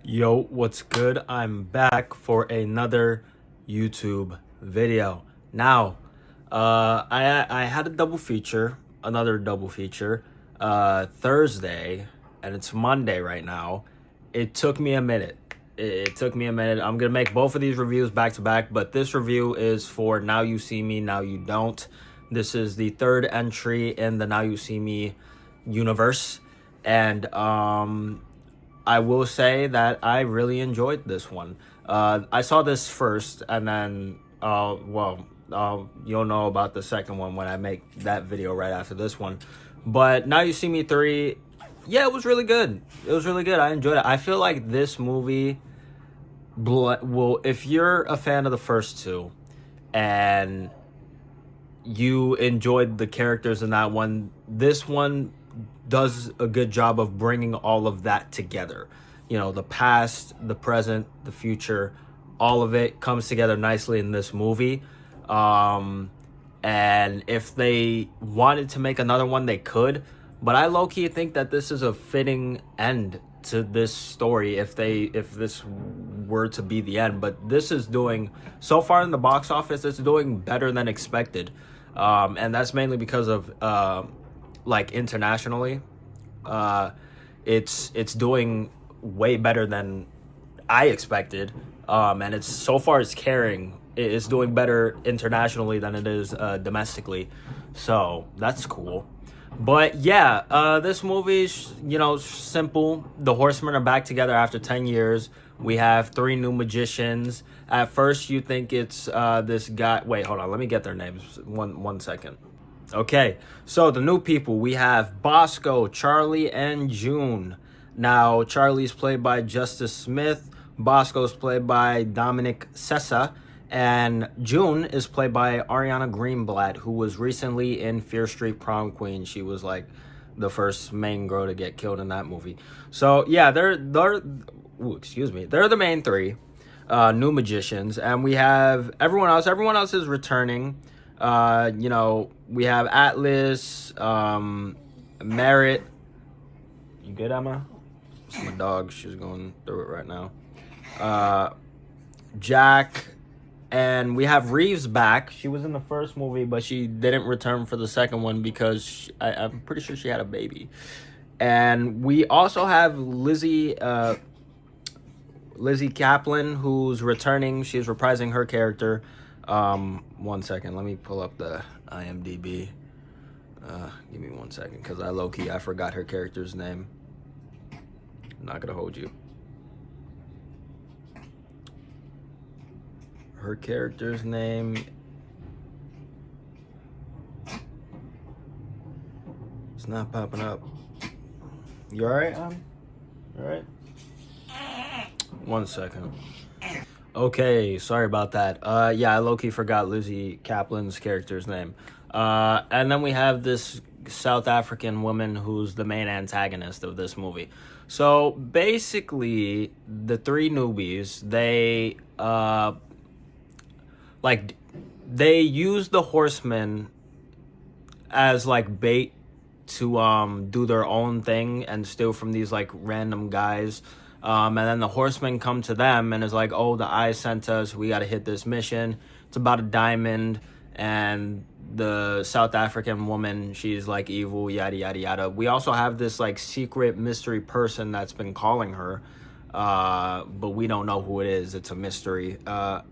Yo, what's good? I'm back for another YouTube video. Now, I had a double feature, another double feature, Thursday, and it's Monday right now. It took me a minute. It took me a minute. I'm gonna make both of these reviews back to back, but this review is for Now You See Me, Now You Don't. This is the third entry in the Now You See Me universe, and I will say that I really enjoyed this one. I saw this first, and then, you'll know about the second one when I make that video right after this one. But Now You See Me 3, yeah, it was really good. It was really good. I enjoyed it. I feel like this movie will, if you're a fan of the first two, and you enjoyed the characters in that one, this one does a good job of bringing all of that together. You know, the past, the present, the future, all of it comes together nicely in this movie. And if they wanted to make another one, they could. But I low-key think that this is a fitting end to this story if this were to be the end. But this is doing, so far in the box office, it's doing better than expected. And that's mainly because of like internationally, it's doing way better than I expected, and it's so far it's carrying. It's doing better internationally than it is domestically, so that's cool. But yeah, this movie's simple. The Horsemen are back together after 10 years. We have three new magicians. At first, you think it's this guy. Wait, hold on. Let me get their names. One second. Okay, so the new people, we have Bosco, Charlie, and June. Now, Charlie's played by Justice Smith, Bosco's played by Dominic Sessa, and June is played by Ariana Greenblatt, who was recently in Fear Street Prom Queen. She was like the first main girl to get killed in that movie. So yeah, they're the main three new magicians, and we have everyone else. Everyone else is returning. We have Atlas, Merritt. You good, Emma? It's my dog. She's going through it right now. Jack, and we have Reeves back. She was in the first movie, but she didn't return for the second one because I'm pretty sure she had a baby. And we also have Lizzie Kaplan, who's returning. She's reprising her character. 1 second. Let me pull up the IMDb. Give me 1 second, because I forgot her character's name. I'm not gonna hold you. Her character's name. It's not popping up. You alright, You alright? 1 second. Okay, sorry about that. Yeah, I low-key forgot Lizzie Kaplan's character's name. And then we have this South African woman who's the main antagonist of this movie. So basically, the three newbies, they they use the Horsemen as like bait to do their own thing and steal from these like random guys. And then the Horsemen come to them and is like, oh, the eye sent us. We got to hit this mission. It's about a diamond. And the South African woman, she's like evil, yada, yada, yada. We also have this like secret mystery person that's been calling her. But we don't know who it is. It's a mystery. But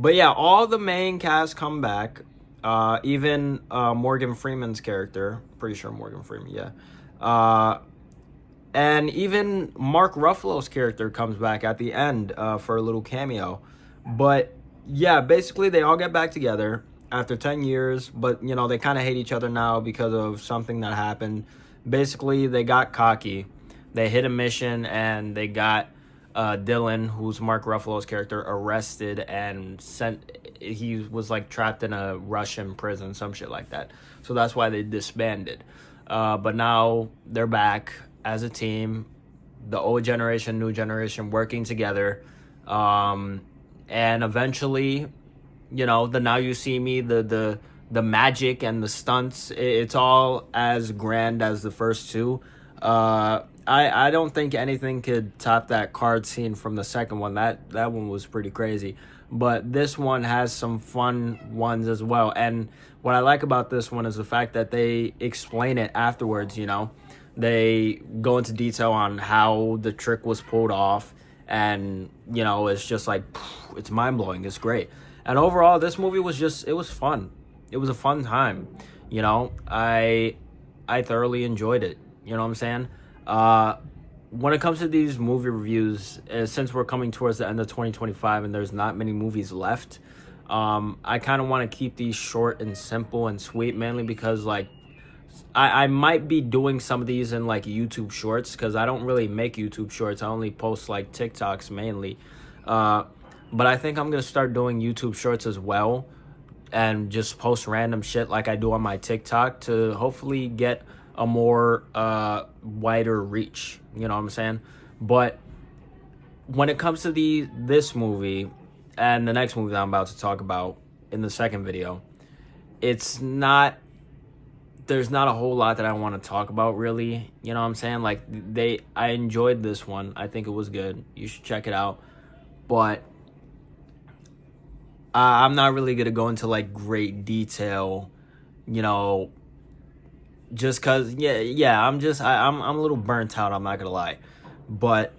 yeah, all the main cast come back. Even Morgan Freeman's character. Pretty sure Morgan Freeman, yeah. And even Mark Ruffalo's character comes back at the end for a little cameo. But yeah, basically they all get back together after 10 years. But, they kind of hate each other now because of something that happened. Basically, they got cocky. They hit a mission and they got Dylan, who's Mark Ruffalo's character, arrested and sent. He was like trapped in a Russian prison, some shit like that. So that's why they disbanded. But now they're back as a team, the old generation, new generation working together. And eventually, the Now You See Me, the magic and the stunts, it's all as grand as the first two. I don't think anything could top that card scene from the second one. That one was pretty crazy. But this one has some fun ones as well. And what I like about this one is the fact that they explain it afterwards, you know. They go into detail on how the trick was pulled off, and you know, it's just like it's mind-blowing. It's great. And overall, this movie was just, it was fun. It was a fun time. You know, I thoroughly enjoyed it. You know what I'm saying? When it comes to these movie reviews, since we're coming towards the end of 2025 and there's not many movies left, I kind of want to keep these short and simple and sweet, mainly because like I might be doing some of these in like YouTube shorts, because I don't really make YouTube shorts. I only post like TikToks mainly. But I think I'm going to start doing YouTube shorts as well, and just post random shit like I do on my TikTok to hopefully get a more wider reach. You know what I'm saying? But when it comes to this movie and the next movie that I'm about to talk about in the second video, there's not a whole lot that I want to talk about, really. You know what I'm saying? Like, I enjoyed this one. I think it was good. You should check it out. But I'm not really going to go into, like, great detail, you know, just because, I'm a little burnt out, I'm not going to lie. But,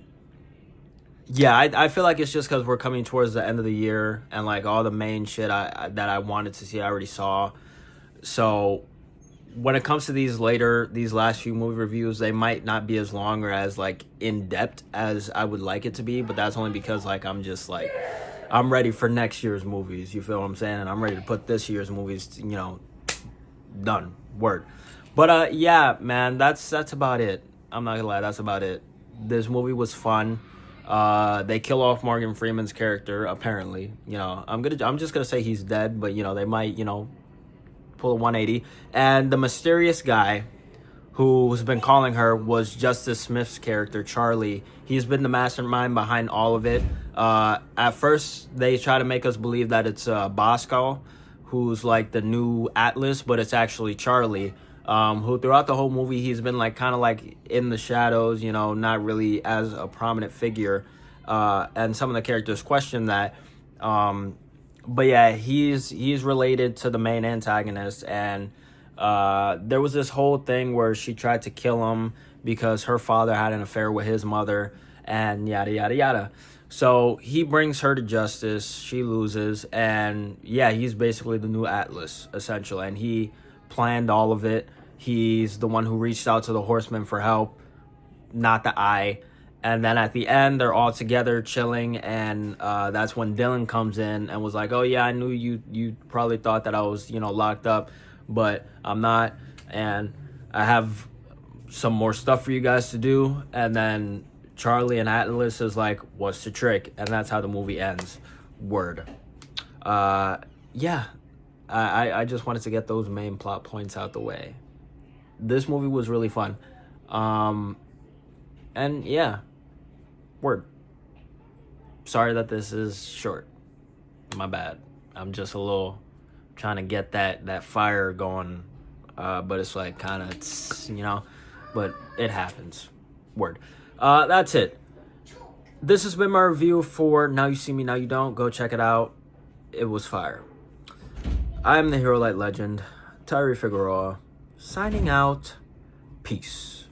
yeah, I feel like it's just because we're coming towards the end of the year, and, like, all the main shit that I wanted to see, I already saw. So when it comes to these last few movie reviews, they might not be as long or as like in depth as I would like it to be, but that's only because like I'm ready for next year's movies, you feel what I'm saying? And I'm ready to put this year's movies, you know, done. Word. But yeah, man, that's about it. I'm not gonna lie, that's about it. This movie was fun. They kill off Morgan Freeman's character, apparently. You know, I'm just gonna say he's dead, but you know, they might, you know, pull a 180. And the mysterious guy who's been calling her was Justice Smith's character, Charlie. He's been the mastermind behind all of it. At first, they try to make us believe that it's Bosco, who's like the new Atlas, but it's actually Charlie, who throughout the whole movie, he's been like kind of like in the shadows, you know, not really as a prominent figure. And some of the characters question that. But yeah, he's related to the main antagonist, and there was this whole thing where she tried to kill him because her father had an affair with his mother, and yada yada yada. So he brings her to justice, she loses, and yeah, he's basically the new Atlas, essentially, and he planned all of it. He's the one who reached out to the Horsemen for help, not the Eye. And then at the end, they're all together chilling, and that's when Dylan comes in and was like, oh, yeah, I knew you probably thought that I was, you know, locked up, but I'm not, and I have some more stuff for you guys to do. And then Charlie and Atlas is like, what's the trick? And that's how the movie ends. Word. Yeah, I just wanted to get those main plot points out the way. This movie was really fun. And yeah, word. Sorry that this is short. My bad. I'm just a little trying to get that fire going, but it's like kind of, you know, but it happens. Word. That's it. This has been my review for Now You See Me, Now You Don't. Go check it out. It was fire. I am the Hero Light Legend, Tyree Figueroa, signing out. Peace.